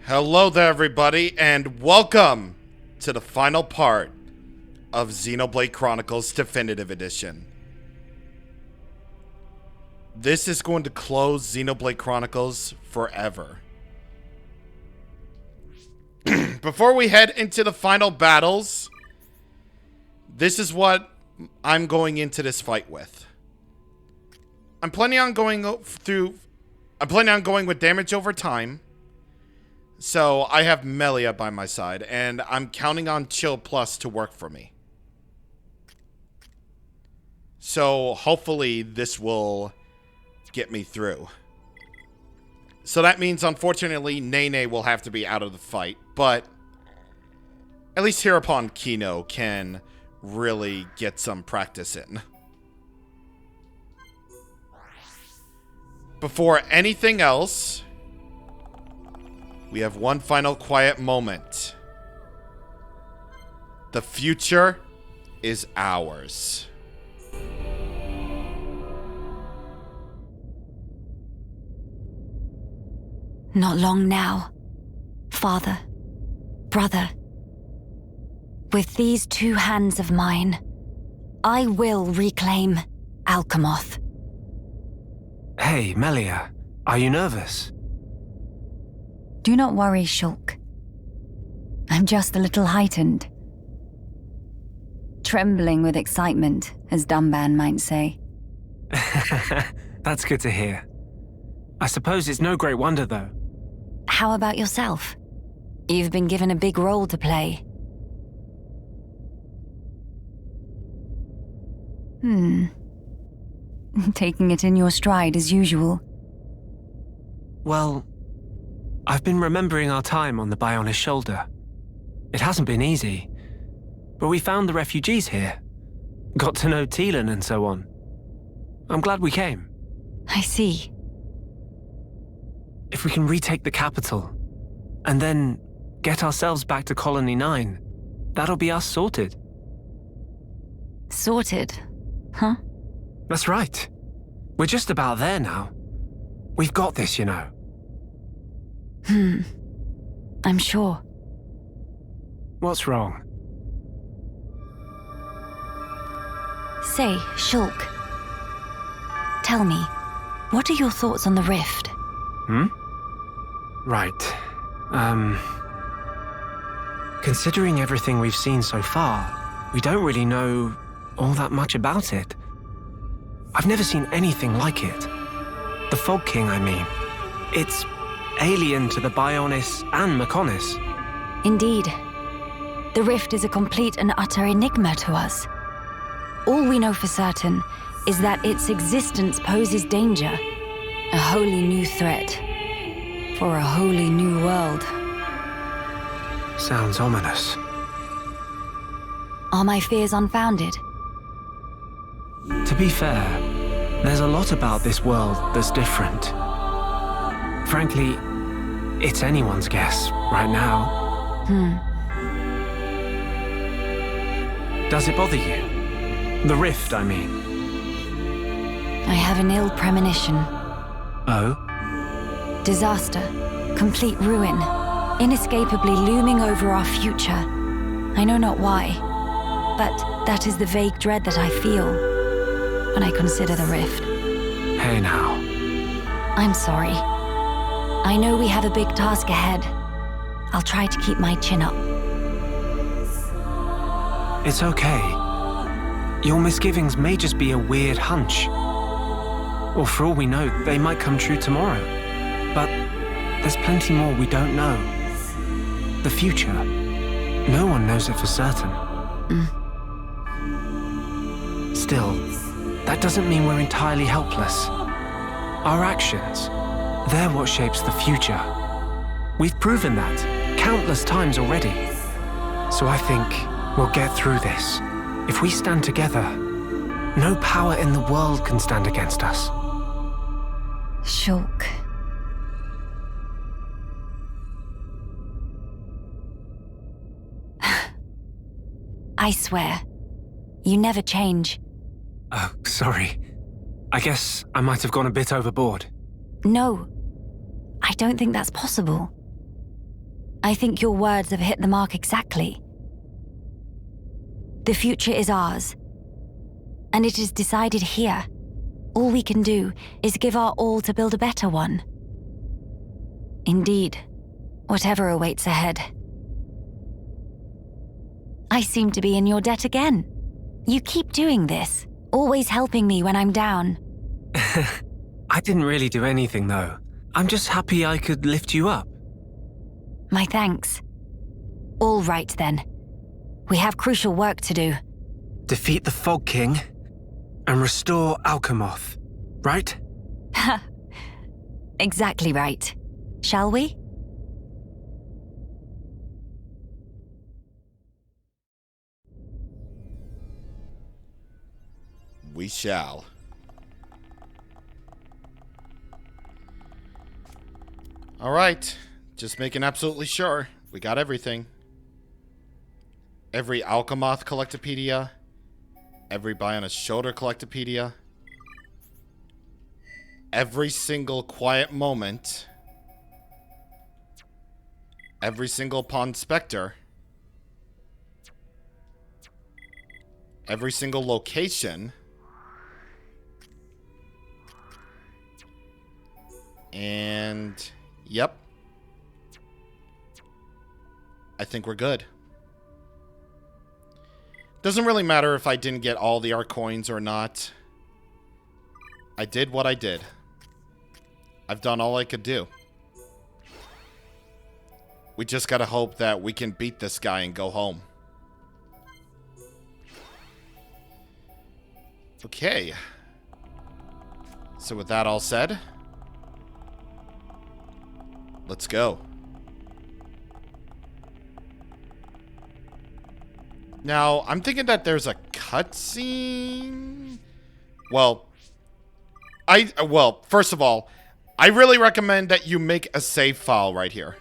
Hello there, everybody, and welcome to the final part of Xenoblade Chronicles Definitive Edition. This is going to close Xenoblade Chronicles forever. Before we head into the final battles, this is what I'm going into this fight with. I'm planning on going with damage over time. So I have Melia by my side, and I'm counting on Chill Plus to work for me. So hopefully this will get me through. So that means, unfortunately, Nene will have to be out of the fight, but at least hereupon Kino can really get some practice in. Before anything else, we have one final quiet moment. The future is ours. Not long now, father, brother. With these two hands of mine, I will reclaim Alchemoth. Hey, Melia, are you nervous? Do not worry, Shulk. I'm just a little heightened. Trembling with excitement, as Dumban might say. That's good to hear. I suppose it's no great wonder, though. How about yourself? You've been given a big role to play. Taking it in your stride as usual. Well, I've been remembering our time on the Bionis shoulder. It hasn't been easy, but we found the refugees here. Got to know Teelan and so on. I'm glad we came. I see. If we can retake the capital, and then get ourselves back to Colony 9, that'll be us sorted. Sorted? Huh? That's right. We're just about there now. We've got this, you know. I'm sure. What's wrong? Say, Shulk. Tell me, what are your thoughts on the rift? Right. Considering everything we've seen so far, we don't really know all that much about it. I've never seen anything like it. The Fog King, I mean. It's alien to the Bionis and Mechonis. Indeed. The rift is a complete and utter enigma to us. All we know for certain is that its existence poses danger. A wholly new threat. For a wholly new world. Sounds ominous. Are my fears unfounded? To be fair, there's a lot about this world that's different. Frankly, it's anyone's guess right now. Does it bother you? The rift, I mean. I have an ill premonition. Oh? Disaster, complete ruin, inescapably looming over our future. I know not why, but that is the vague dread that I feel when I consider the rift. Hey now. I'm sorry. I know we have a big task ahead. I'll try to keep my chin up. It's okay. Your misgivings may just be a weird hunch. Or for all we know, they might come true tomorrow. But there's plenty more we don't know. The future. No one knows it for certain. Still, that doesn't mean we're entirely helpless. Our actions, they're what shapes the future. We've proven that countless times already. So I think we'll get through this. If we stand together, no power in the world can stand against us. Shulk. I swear, you never change. Oh, sorry. I guess I might have gone a bit overboard. No, I don't think that's possible. I think your words have hit the mark exactly. The future is ours, and it is decided here. All we can do is give our all to build a better one. Indeed, whatever awaits ahead. I seem to be in your debt again. You keep doing this, always helping me when I'm down. I didn't really do anything, though. I'm just happy I could lift you up. My thanks. All right, then. We have crucial work to do. Defeat the Fog King and restore Alchemoth, right? Exactly right. Shall we? We shall. All right. Just making absolutely sure we got everything. Every Alchemoth Collectopedia. Every Bionis Shoulder Collectopedia. Every single quiet moment. Every single Pond Spectre. Every single location. And yep. I think we're good. Doesn't really matter if I didn't get all the art coins or not. I did what I did. I've done all I could do. We just gotta hope that we can beat this guy and go home. Okay. So with that all said, let's go. Now, I'm thinking that there's a cutscene. Well, first of all, I really recommend that you make a save file right here.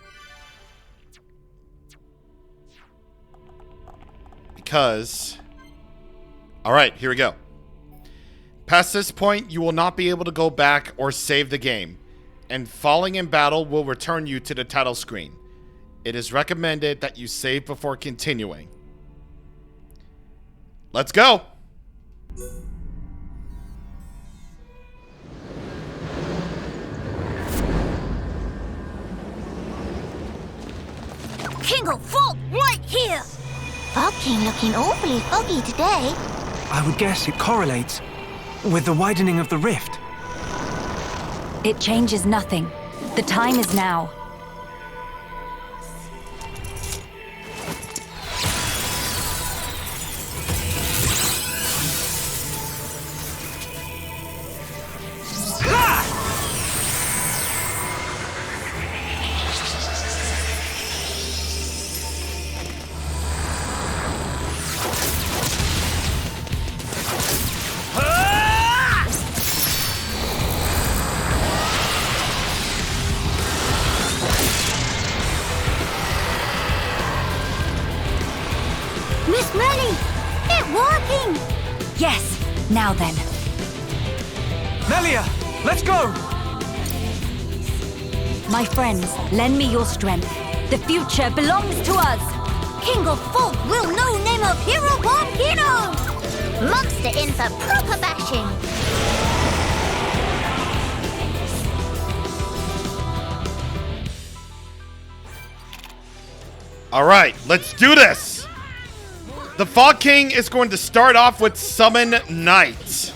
Because, all right, here we go. Past this point, you will not be able to go back or save the game, and falling in battle will return you to the title screen. It is recommended that you save before continuing. Let's go! King of Fog, right here! Fog King looking awfully foggy today. I would guess it correlates with the widening of the rift. It changes nothing. The time is now. Miss Melly, it's working! Yes, now then. Melia, let's go! My friends, lend me your strength. The future belongs to us. King of Fog will no name of hero born Xeno! Monster in for proper bashing! All right, let's do this! The Fog King is going to start off with Summon Knight.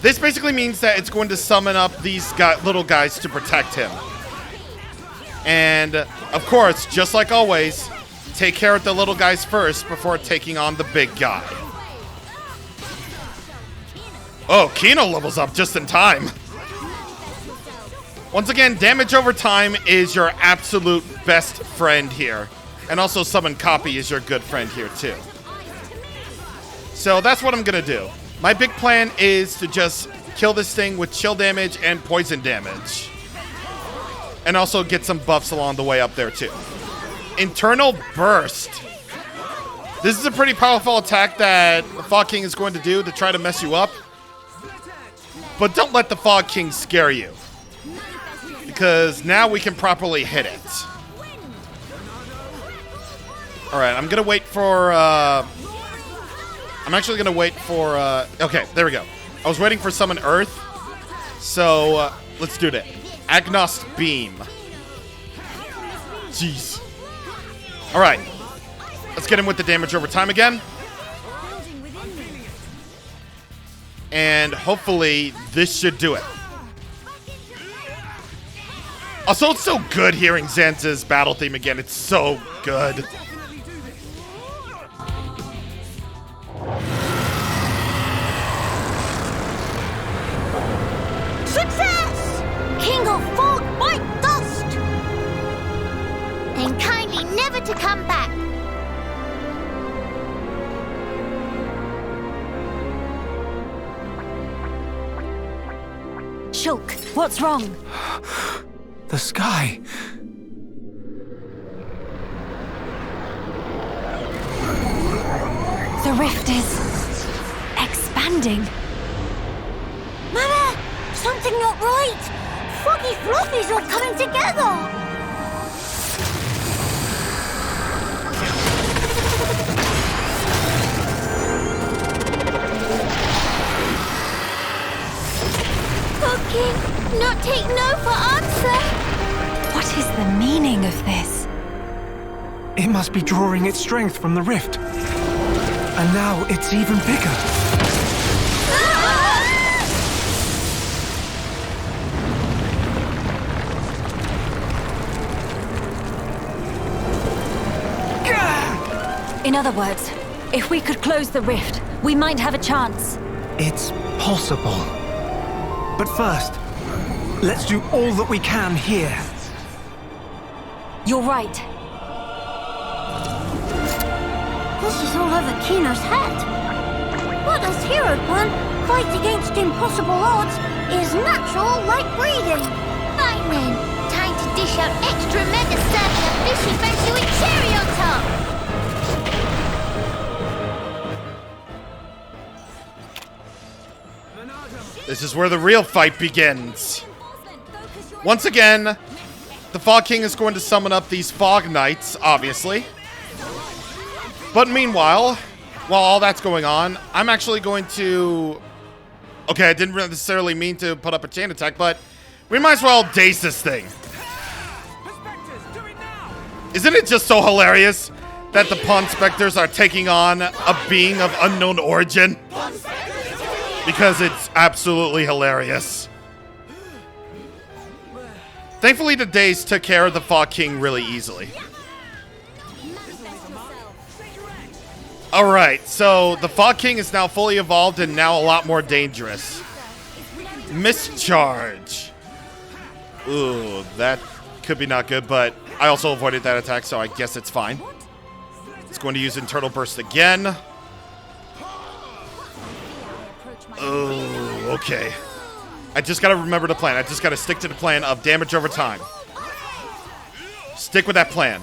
This basically means that it's going to summon up these little guys to protect him. And, of course, just like always, take care of the little guys first before taking on the big guy. Oh, Kino levels up just in time. Once again, damage over time is your absolute best friend here. And also Summon Copy is your good friend here too. So that's what I'm going to do. My big plan is to just kill this thing with chill damage and poison damage. And also get some buffs along the way up there too. Internal Burst. This is a pretty powerful attack that the Fog King is going to do to try to mess you up. But don't let the Fog King scare you. Because now we can properly hit it. Alright, I'm gonna wait for, I'm actually gonna wait for, okay, there we go. I was waiting for Summon Earth, so, let's do that. Agnost Beam. Jeez. Alright. Let's get him with the damage over time again. And hopefully, this should do it. Also, it's so good hearing Zanza's battle theme again. It's so good. Success! King of Fog, white dust! And kindly never to come back. Shulk, what's wrong? The sky. The rift is expanding. Mama, something not right. Foggy floppies all coming together. Fog King, not take no for answer. What is the meaning of this? It must be drawing its strength from the rift. And now it's even bigger. In other words, if we could close the rift, we might have a chance. It's possible. But first, let's do all that we can here. You're right. This is all over Kino's head. What does Hero One fight against impossible odds is natural like breathing. Fine then, time to dish out extra mega serving of fishy fancy with cherry on top. This is where the real fight begins. Once again, the Fog King is going to summon up these Fog Knights, obviously. But meanwhile, while all that's going on, I'm actually going to... Okay, I didn't necessarily mean to put up a chain attack, but we might as well daze this thing. Isn't it just so hilarious that the Pawn Spectres are taking on a being of unknown origin? Because it's absolutely hilarious. Thankfully, the daze took care of the Fog King really easily. Alright, so the Fog King is now fully evolved and now a lot more dangerous. Mischarge. Ooh, that could be not good, but I also avoided that attack, so I guess it's fine. It's going to use Internal Burst again. Oh, okay. I just gotta remember the plan. I just gotta stick to the plan of damage over time. Stick with that plan.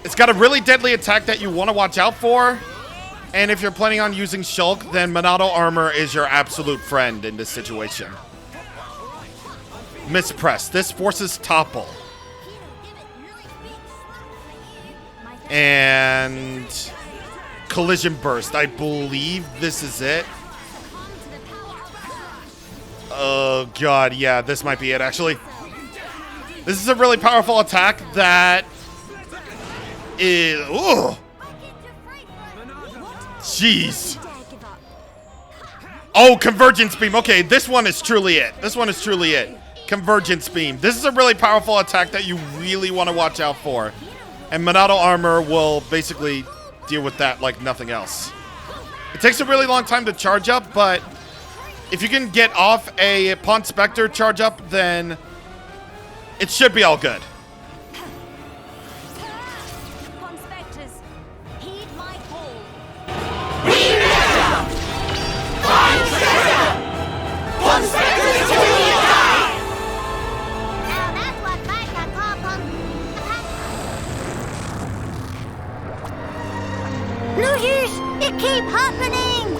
It's got a really deadly attack that you want to watch out for. And if you're planning on using Shulk, then Monado Armor is your absolute friend in this situation. Mispress. This forces Topple. And Collision Burst. I believe this is it. Oh, God. Yeah, this might be it, actually. This is a really powerful attack that is... Ooh. Jeez. Oh, Convergence Beam. Okay, this one is truly it. This one is truly it. Convergence Beam. This is a really powerful attack that you really want to watch out for. And Monado Armor will basically deal with that like nothing else. It takes a really long time to charge up, but if you can get off a Pawn Spectre charge up, then it should be all good. Pawn Spectres, heed my call. Now that's what Baika call upon. No use! It keep happening!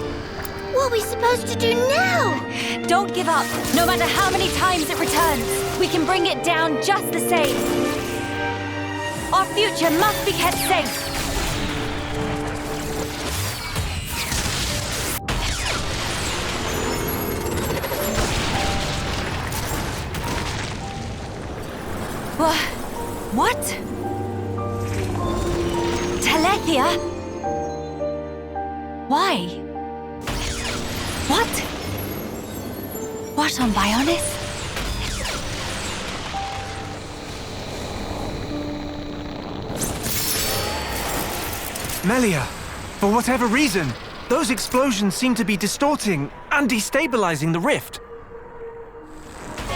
What are we supposed to do now? Don't give up. No matter how many times it returns, we can bring it down just the same. Our future must be kept safe. What? Telethia? Why? What? What on Bionis? Melia, for whatever reason, those explosions seem to be distorting and destabilizing the rift.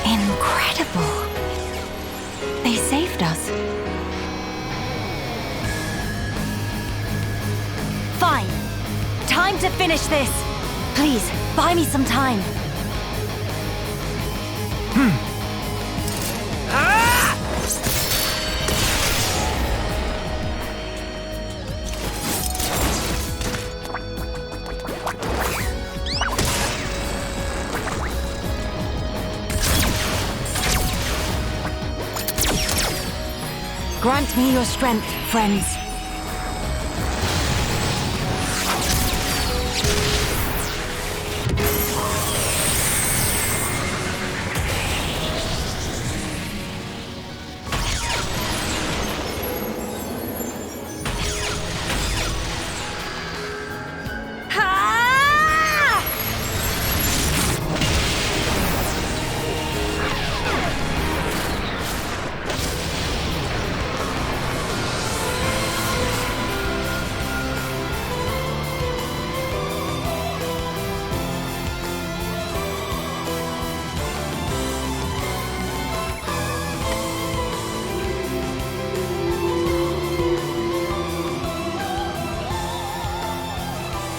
Incredible. They saved us. Fine. Time to finish this. Please, buy me some time. Grant me your strength, friends.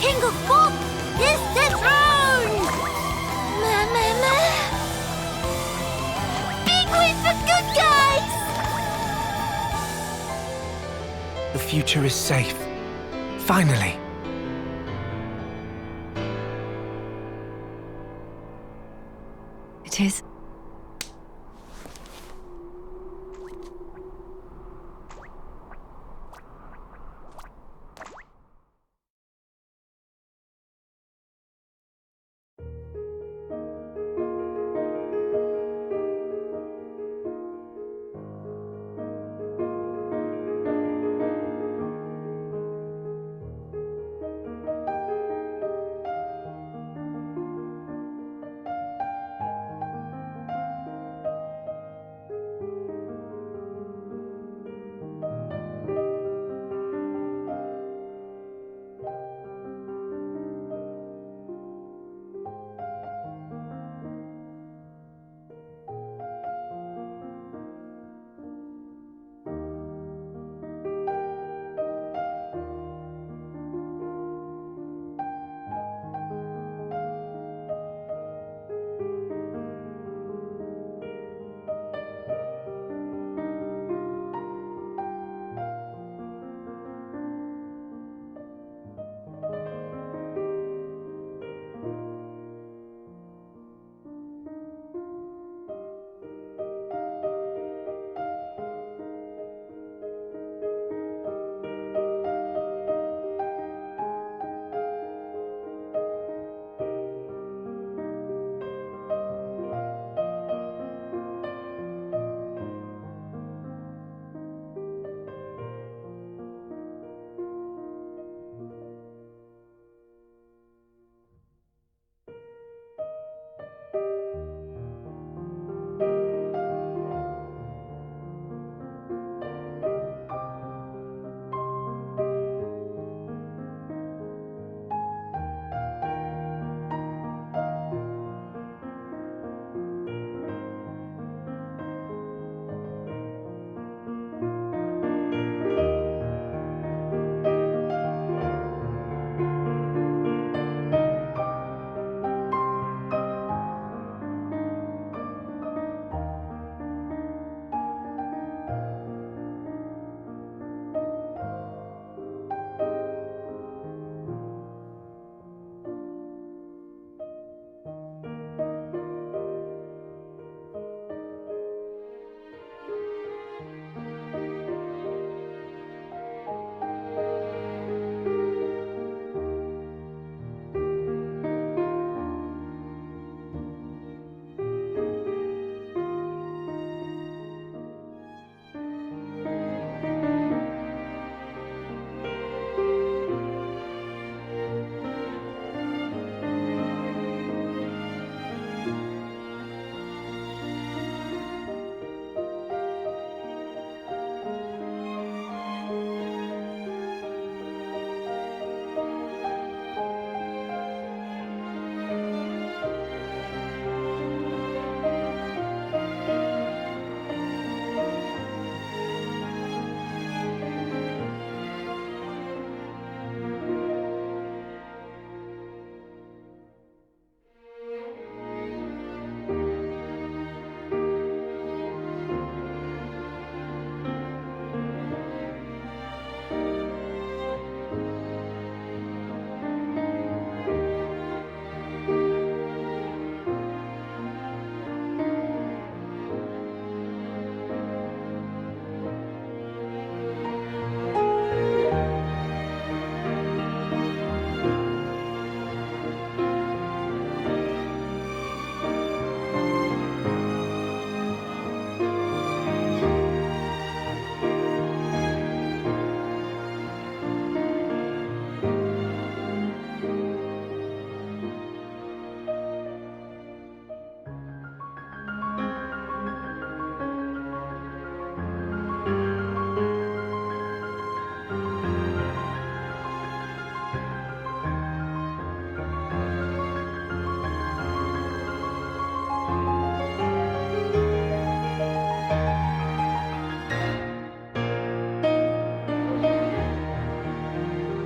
King of Pop is dethroned! Big win for good guys! The future is safe. Finally. It is.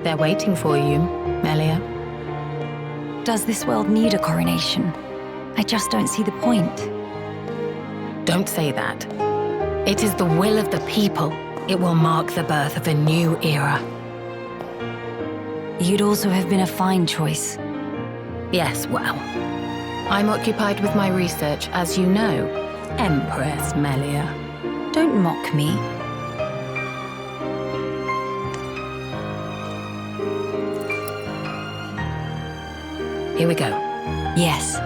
They're waiting for you, Melia. Does this world need a coronation? I just don't see the point. Don't say that. It is the will of the people. It will mark the birth of a new era. You'd also have been a fine choice. Yes, well. I'm occupied with my research, as you know, Empress Melia. Don't mock me. Here we go. Yes.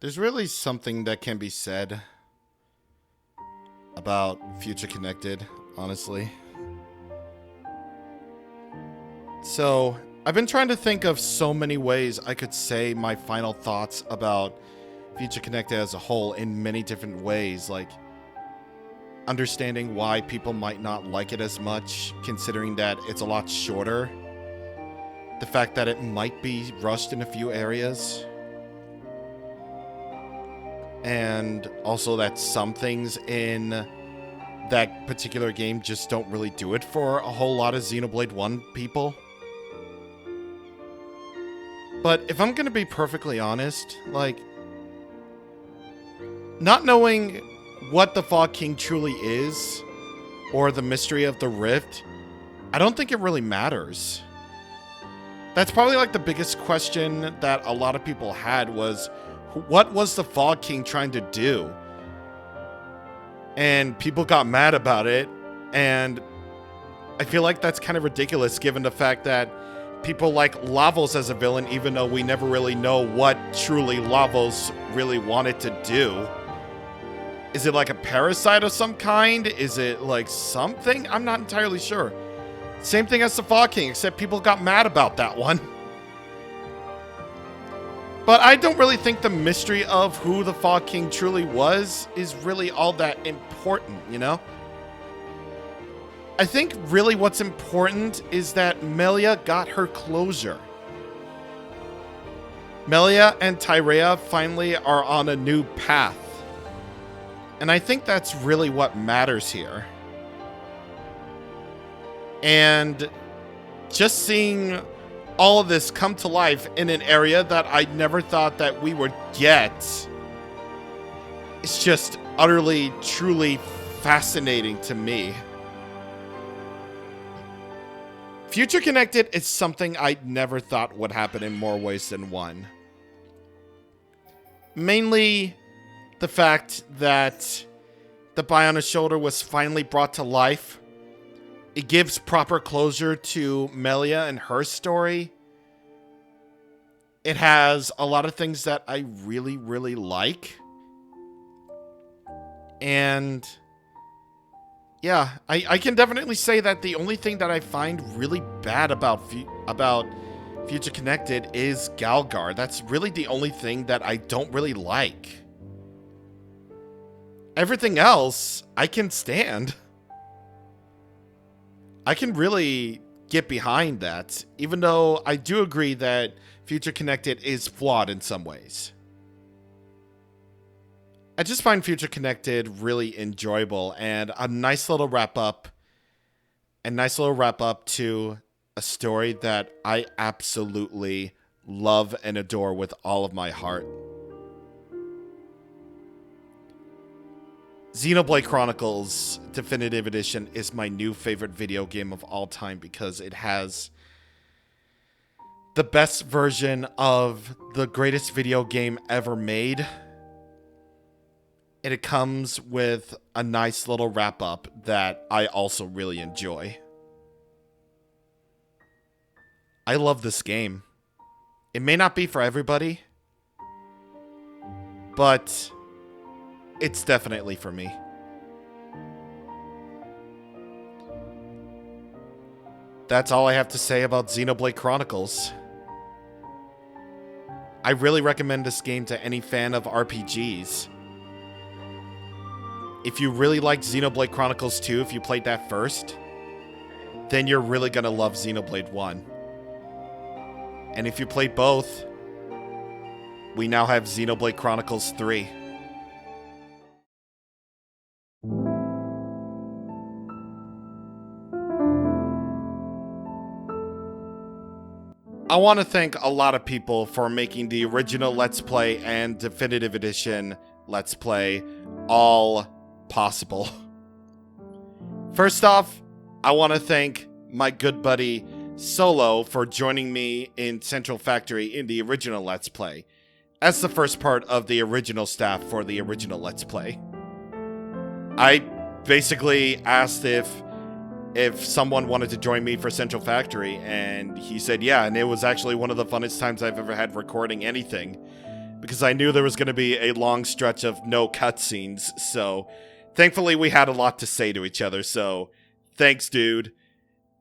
There's really something that can be said about Future Connected, honestly. So, I've been trying to think of so many ways I could say my final thoughts about Future Connected as a whole in many different ways, like understanding why people might not like it as much, considering that it's a lot shorter. The fact that it might be rushed in a few areas. And also that some things in that particular game just don't really do it for a whole lot of Xenoblade 1 people. But if I'm gonna be perfectly honest, like, not knowing what the Fog King truly is, or the mystery of the Rift, I don't think it really matters. That's probably like the biggest question that a lot of people had was, what was the Fog King trying to do? And people got mad about it, and I feel like that's kind of ridiculous given the fact that people like Lavos as a villain, even though we never really know what truly Lavos really wanted to do. Is it like a parasite of some kind? Is it like something? I'm not entirely sure. Same thing as the Fog King, except people got mad about that one. But I don't really think the mystery of who the Fog King truly was is really all that important, you know? I think really what's important is that Melia got her closure. Melia and Tyrea finally are on a new path. And I think that's really what matters here. And just seeing all of this come to life in an area that I never thought that we would get, it's just utterly, truly fascinating to me. Future Connected is something I never thought would happen in more ways than one. Mainly the fact that the Bionic Shoulder was finally brought to life. It gives proper closure to Melia and her story. It has a lot of things that I really, really like. And yeah, I can definitely say that the only thing that I find really bad about Future Connected is Galgar. That's really the only thing that I don't really like. Everything else, I can stand. I can really get behind that, even though I do agree that Future Connected is flawed in some ways. I just find Future Connected really enjoyable and a nice little wrap up. A nice little wrap up to a story that I absolutely love and adore with all of my heart. Xenoblade Chronicles Definitive Edition is my new favorite video game of all time because it has the best version of the greatest video game ever made. And it comes with a nice little wrap-up that I also really enjoy. I love this game. It may not be for everybody, but it's definitely for me. That's all I have to say about Xenoblade Chronicles. I really recommend this game to any fan of RPGs. If you really liked Xenoblade Chronicles 2, if you played that first, then you're really gonna love Xenoblade 1. And if you played both, we now have Xenoblade Chronicles 3. I want to thank a lot of people for making the original Let's Play and Definitive Edition Let's Play all possible. First off, I want to thank my good buddy Solo for joining me in Central Factory in the original Let's Play, as the first part of the original staff for the original Let's Play. I basically asked if someone wanted to join me for Central Factory, and he said yeah, and it was actually one of the funnest times I've ever had recording anything, because I knew there was going to be a long stretch of no cutscenes, so thankfully we had a lot to say to each other, so thanks, dude.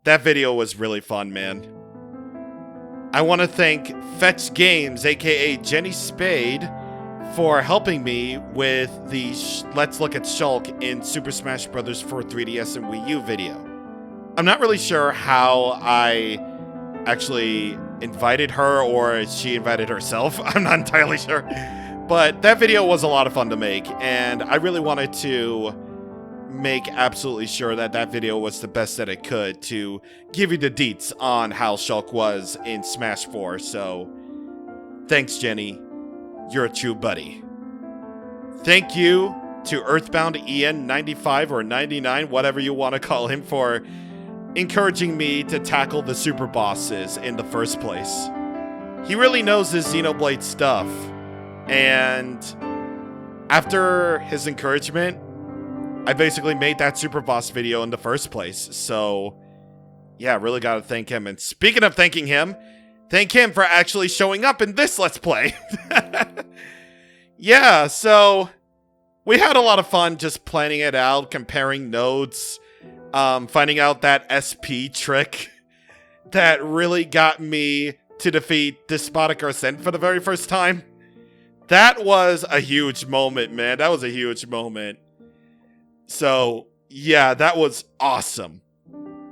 That video was really fun, man. I want to thank Fetch Games, aka Jenny Spade, for helping me with the Let's Look at Shulk in Super Smash Bros. For 3DS and Wii U video. I'm not really sure how I actually invited her or she invited herself. I'm not entirely sure. But that video was a lot of fun to make, and I really wanted to make absolutely sure that that video was the best that it could to give you the deets on how Shulk was in Smash 4. So, thanks, Jenny. You're a true buddy. Thank you to Earthbound Ian 95 or 99, whatever you want to call him, for encouraging me to tackle the super bosses in the first place. He really knows his Xenoblade stuff, and after his encouragement, I basically made that super boss video in the first place. So yeah, really gotta thank him. And speaking of thanking him, thank him for actually showing up in this Let's Play. Yeah, so we had a lot of fun just planning it out, comparing notes, finding out that SP trick that really got me to defeat Despotic Arsene for the very first time. That was a huge moment, man. That was a huge moment. So, yeah, that was awesome.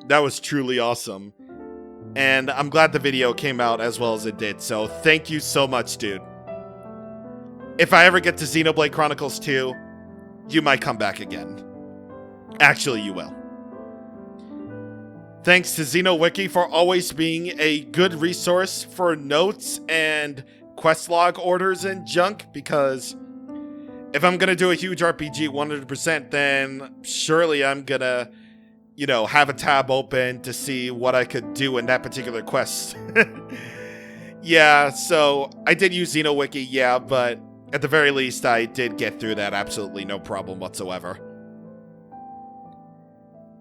That was truly awesome. And I'm glad the video came out as well as it did. So, thank you so much, dude. If I ever get to Xenoblade Chronicles 2, you might come back again. Actually, you will. Thanks to XenoWiki for always being a good resource for notes and quest log orders and junk, because if I'm gonna do a huge RPG 100%, then surely I'm gonna, have a tab open to see what I could do in that particular quest. Yeah, so I did use XenoWiki, yeah, but at the very least, I did get through that absolutely no problem whatsoever.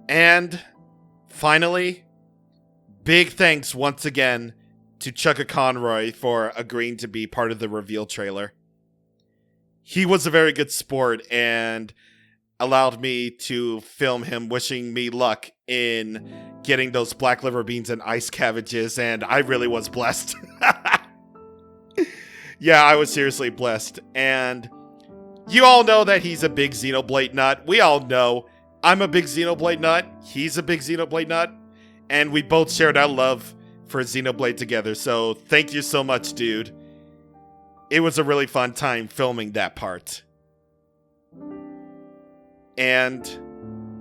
And finally, big thanks once again to Chugga Conroy for agreeing to be part of the reveal trailer. He was a very good sport, and allowed me to film him wishing me luck in getting those black liver beans and ice cabbages, and I really was blessed. Yeah, I was seriously blessed. And you all know that he's a big Xenoblade nut. We all know I'm a big Xenoblade nut. He's a big Xenoblade nut. And we both shared our love for Xenoblade together. So thank you so much, dude. It was a really fun time filming that part. And,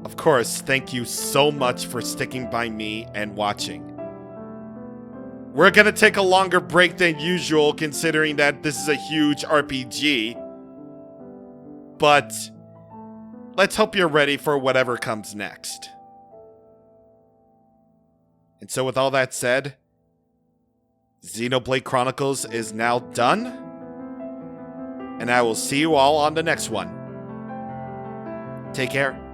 of course, thank you so much for sticking by me and watching. We're gonna take a longer break than usual, considering that this is a huge RPG. But let's hope you're ready for whatever comes next. And so with all that said, Xenoblade Chronicles is now done. And I will see you all on the next one. Take care.